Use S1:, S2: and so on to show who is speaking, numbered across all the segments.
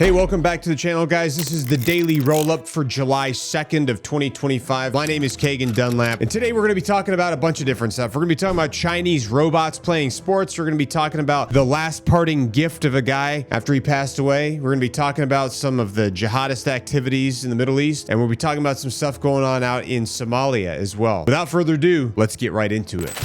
S1: Hey, welcome back to the channel, guys. This is the daily roll-up for July 2nd of 2025. My name is Kagan Dunlap, and today we're going to be talking about a bunch of different stuff. We're going to be talking about Chinese robots playing sports. We're going to be talking about the last parting gift of a guy after he passed away. We're going to be talking about some of the jihadist activities in the Middle East, and we'll be talking about some stuff going on out in Somalia as well. Without further ado, let's get right into it.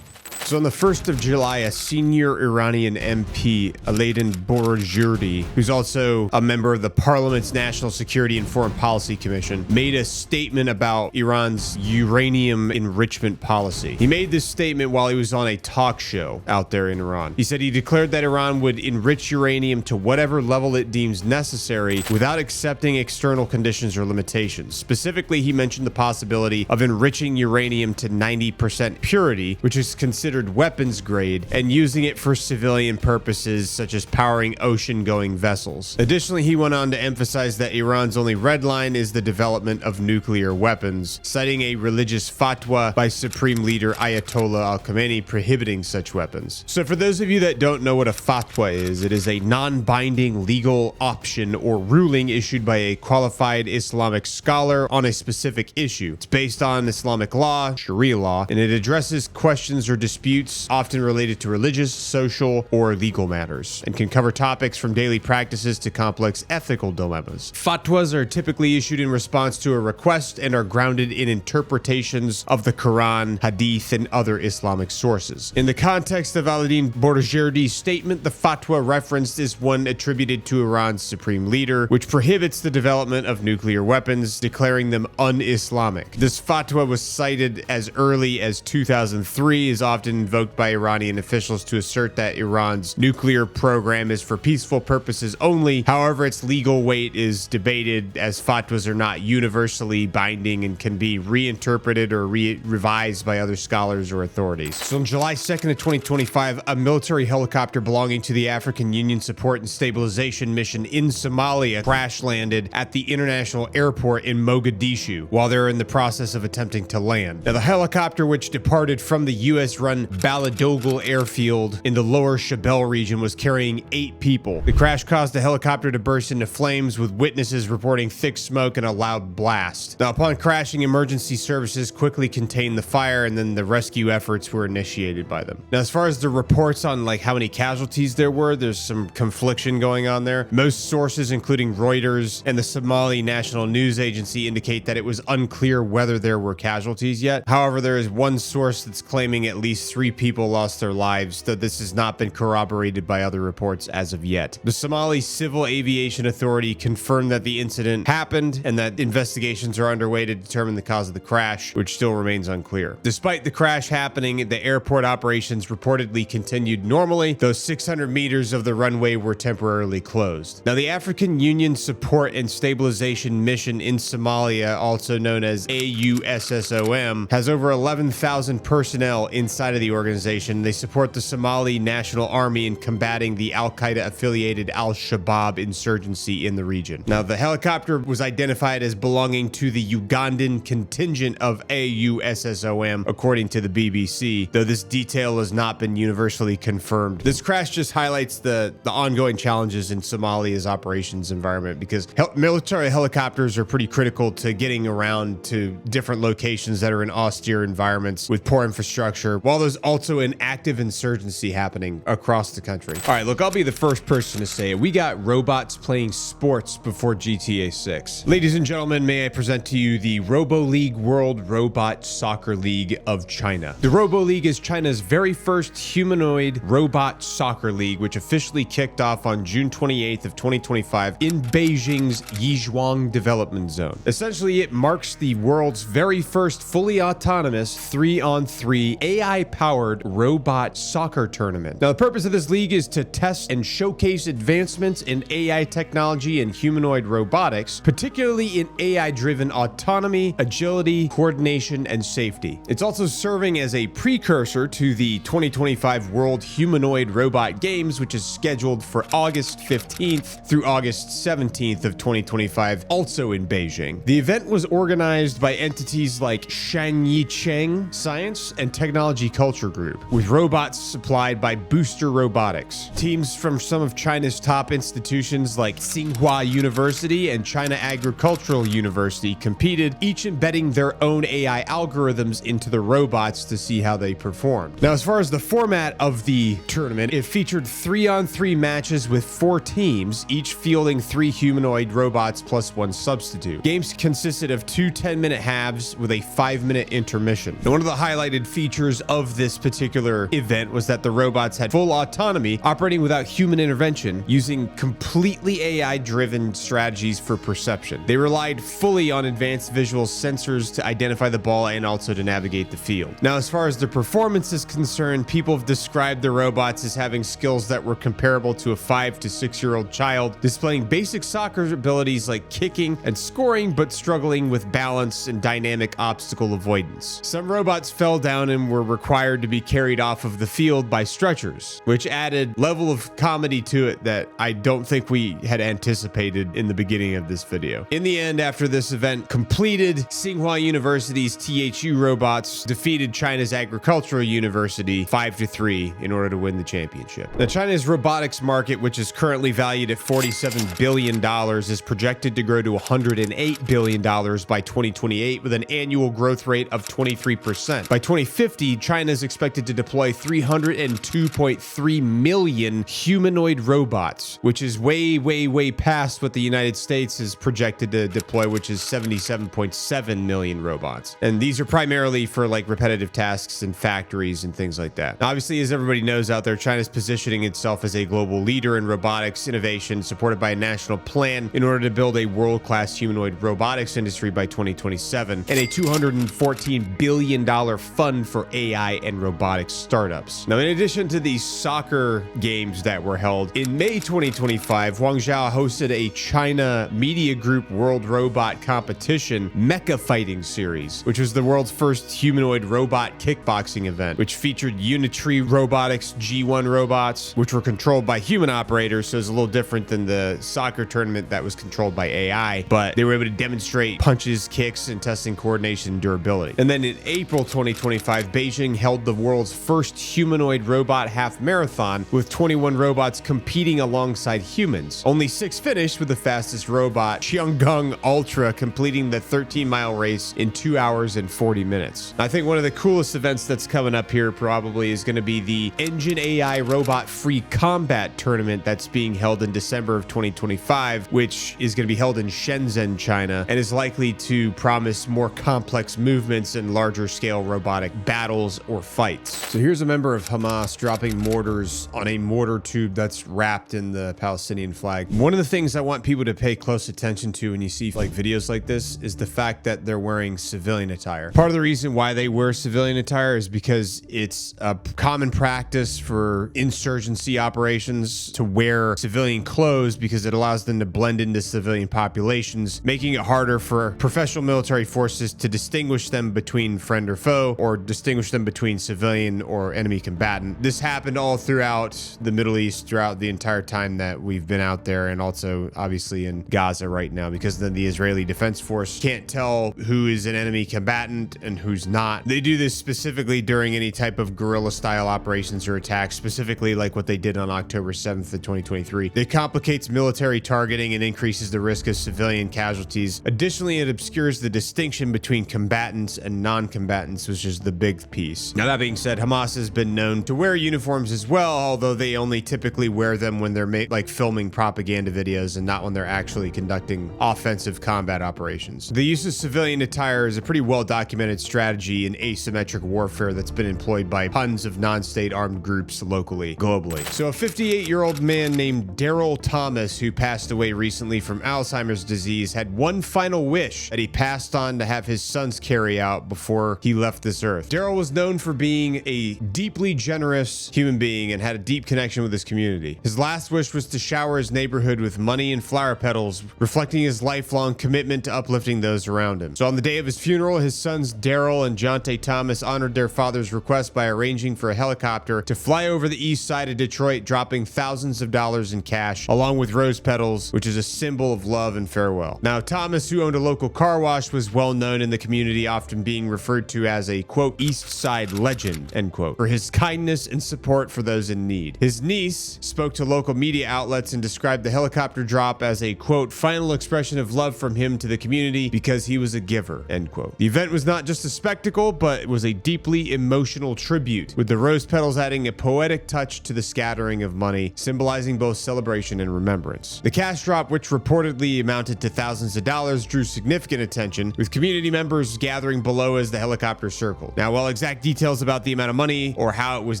S1: So on the 1st of July, a senior Iranian MP, Alaeddin Boroujerdi, who's also a member of the Parliament's National Security and Foreign Policy Commission, made a statement about Iran's uranium enrichment policy. He made this statement while he was on a talk show out there in Iran. He said he declared that Iran would enrich uranium to whatever level it deems necessary without accepting external conditions or limitations. Specifically, he mentioned the possibility of enriching uranium to 90% purity, which is considered weapons grade, and using it for civilian purposes such as powering ocean-going vessels. Additionally, he went on to emphasize that Iran's only red line is the development of nuclear weapons, citing a religious fatwa by Supreme Leader Ayatollah Al-Khamenei prohibiting such weapons. So for those of you that don't know what a fatwa is, it is a non-binding legal option or ruling issued by a qualified Islamic scholar on a specific issue. It's based on Islamic law, Sharia law, and it addresses questions or disputes often related to religious, social, or legal matters, and can cover topics from daily practices to complex ethical dilemmas. Fatwas are typically issued in response to a request and are grounded in interpretations of the Quran, Hadith, and other Islamic sources. In the context of Alaeddin Boroujerdi's statement, the fatwa referenced is one attributed to Iran's supreme leader, which prohibits the development of nuclear weapons, declaring them un-Islamic. This fatwa was cited as early as 2003, is often invoked by Iranian officials to assert that Iran's nuclear program is for peaceful purposes only. However, its legal weight is debated, as fatwas are not universally binding and can be reinterpreted or revised by other scholars or authorities. So on July 2nd of 2025, a military helicopter belonging to the African Union Support and Stabilization Mission in Somalia crash landed at the international airport in Mogadishu while they're in the process of attempting to land. Now, the helicopter, which departed from the U.S.-run Baladogle airfield in the lower Shabelle region, was carrying 8 people. The crash caused the helicopter to burst into flames, with witnesses reporting thick smoke and a loud blast. Now, upon crashing, emergency services quickly contained the fire, and then the rescue efforts were initiated by them. Now, as far as the reports on how many casualties there were, there's some confliction going on there. Most sources, including Reuters and the Somali National News Agency, indicate that it was unclear whether there were casualties yet. However, there is one source that's claiming at least 3 people lost their lives, though this has not been corroborated by other reports as of yet. The Somali Civil Aviation Authority confirmed that the incident happened and that investigations are underway to determine the cause of the crash, which still remains unclear. Despite the crash happening, the airport operations reportedly continued normally, though 600 meters of the runway were temporarily closed. Now, the African Union Support and Stabilization Mission in Somalia, also known as AUSSOM, has over 11,000 personnel inside of the organization. They support the Somali National Army in combating the Al-Qaeda affiliated Al-Shabaab insurgency in the region. Now, the helicopter was identified as belonging to the Ugandan contingent of AUSSOM, according to the BBC, though this detail has not been universally confirmed. This crash just highlights the ongoing challenges in Somalia's operations environment, because military helicopters are pretty critical to getting around to different locations that are in austere environments with poor infrastructure, while there's also an active insurgency happening across the country. All right, look, I'll be the first person to say it. We got robots playing sports before GTA 6. Ladies and gentlemen, may I present to you the Robo League World Robot Soccer League of China. The Robo League is China's very first humanoid robot soccer league, which officially kicked off on June 28th of 2025 in Beijing's Yizhuang Development Zone. Essentially, it marks the world's very first fully autonomous 3-on-3 AI AI-powered robot soccer tournament. Now, the purpose of this league is to test and showcase advancements in AI technology and humanoid robotics, particularly in AI-driven autonomy, agility, coordination, and safety. It's also serving as a precursor to the 2025 World Humanoid Robot Games, which is scheduled for August 15th through August 17th of 2025, also in Beijing. The event was organized by entities like Shanyicheng Science and Technology Culture Group, with robots supplied by Booster Robotics. Teams from some of China's top institutions like Tsinghua University and China Agricultural University competed, each embedding their own AI algorithms into the robots to see how they performed. Now, as far as the format of the tournament, it featured 3-on-3 matches with 4 teams, each fielding 3 humanoid robots plus 1 substitute. Games consisted of 2 10-minute halves with a 5-minute intermission. Now, one of the highlighted features of this particular event was that the robots had full autonomy, operating without human intervention, using completely AI-driven strategies for perception. They relied fully on advanced visual sensors to identify the ball and also to navigate the field. Now, as far as the performance is concerned, people have described the robots as having skills that were comparable to a 5 to 6-year-old child, displaying basic soccer abilities like kicking and scoring, but struggling with balance and dynamic obstacle avoidance. Some robots fell down and were required to be carried off of the field by stretchers, which added level of comedy to it that I don't think we had anticipated in the beginning of this video. In the end, after this event completed, Tsinghua University's THU robots defeated China's Agricultural University 5-3 in order to win the championship. Now, China's robotics market, which is currently valued at $47 billion, is projected to grow to $108 billion by 2028 with an annual growth rate of 23%. By 2050, China is expected to deploy 302.3 million humanoid robots, which is way past what the United States is projected to deploy, which is 77.7 million robots. And these are primarily for like repetitive tasks in factories and things like that. Now, obviously, as everybody knows out there, China's positioning itself as a global leader in robotics innovation, supported by a national plan in order to build a world-class humanoid robotics industry by 2027, and a $214 billion fund for AI and robotics startups. Now, in addition to these soccer games that were held, in May 2025, Guangzhou hosted a China Media Group World Robot Competition Mecha Fighting Series, which was the world's first humanoid robot kickboxing event, which featured Unitree Robotics G1 robots, which were controlled by human operators, so it's a little different than the soccer tournament that was controlled by AI, but they were able to demonstrate punches, kicks, and testing coordination and durability. And then in April 2025, Beijing held the world's first humanoid robot half marathon, with 21 robots competing alongside humans. Only 6 finished, with the fastest robot, Xianggang Ultra, completing the 13-mile race in 2 hours and 40 minutes. I think one of the coolest events that's coming up here probably is going to be the Engine AI Robot Free Combat Tournament that's being held in December of 2025, which is going to be held in Shenzhen, China, and is likely to promise more complex movements and larger scale robotic battles or fights. So here's a member of Hamas dropping mortars on a mortar tube that's wrapped in the Palestinian flag. One of the things I want people to pay close attention to when you see like videos like this is the fact that they're wearing civilian attire. Part of the reason why they wear civilian attire is because it's a common practice for insurgency operations to wear civilian clothes because it allows them to blend into civilian populations, making it harder for professional military forces to distinguish them between friend or foe, or distinguish them between civilian or enemy combatant. This happened all throughout the Middle East, throughout the entire time that we've been out there, and also obviously in Gaza right now, because then the Israeli Defense Force can't tell who is an enemy combatant and who's not. They do this specifically during any type of guerrilla style operations or attacks, specifically like what they did on October 7th of 2023. It complicates military targeting and increases the risk of civilian casualties. Additionally, it obscures the distinction between combatants and non-combatants, which is the big piece. Now, that being said, Hamas has been known to wear uniforms as well, although they only typically wear them when they're like filming propaganda videos and not when they're actually conducting offensive combat operations. The use of civilian attire is a pretty well-documented strategy in asymmetric warfare that's been employed by tons of non-state armed groups locally, globally. So a 58-year-old man named Daryl Thomas, who passed away recently from Alzheimer's disease, had one final wish that he passed on to have his sons carry out before he left this earth. Daryl was known for for being a deeply generous human being and had a deep connection with his community. His last wish was to shower his neighborhood with money and flower petals, reflecting his lifelong commitment to uplifting those around him. So on the day of his funeral, his sons Daryl and Jonte Thomas honored their father's request by arranging for a helicopter to fly over the east side of Detroit, dropping thousands of dollars in cash, along with rose petals, which is a symbol of love and farewell. Now, Thomas, who owned a local car wash, was well known in the community, often being referred to as a, quote, East Side legend, end quote, for his kindness and support for those in need. His niece spoke to local media outlets and described the helicopter drop as a, quote, final expression of love from him to the community because he was a giver, end quote. The event was not just a spectacle, but it was a deeply emotional tribute, with the rose petals adding a poetic touch to the scattering of money, symbolizing both celebration and remembrance. The cash drop, which reportedly amounted to thousands of dollars, drew significant attention, with community members gathering below as the helicopter circled. Now, while exact details about the amount of money or how it was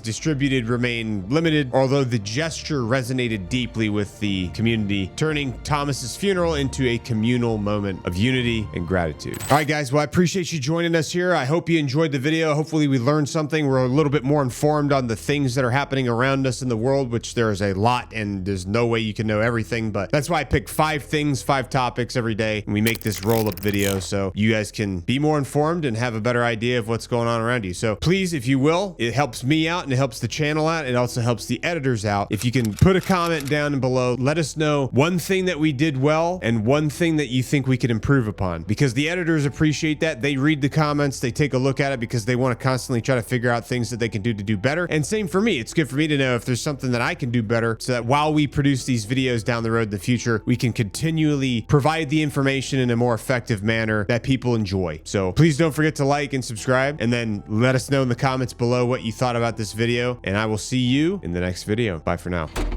S1: distributed remain limited, although the gesture resonated deeply with the community, turning Thomas's funeral into a communal moment of unity and gratitude. All right, guys, well, I appreciate you joining us here. I hope you enjoyed the video. Hopefully we learned something. We're a little bit more informed on the things that are happening around us in the world, which there is a lot, and there's no way you can know everything, but that's why I pick 5 things, 5 topics every day, and we make this roll-up video so you guys can be more informed and have a better idea of what's going on around you. So please, if you will, it helps me out and it helps the channel out. It also helps the editors out. If you can put a comment down below, let us know one thing that we did well and one thing that you think we could improve upon, because the editors appreciate that. They read the comments, they take a look at it because they want to constantly try to figure out things that they can do to do better. And same for me. It's good for me to know if there's something that I can do better, so that while we produce these videos down the road in the future, we can continually provide the information in a more effective manner that people enjoy. So please don't forget to like and subscribe, and then let us know in the comments below what you thought about this video, and I will see you in the next video. Bye for now.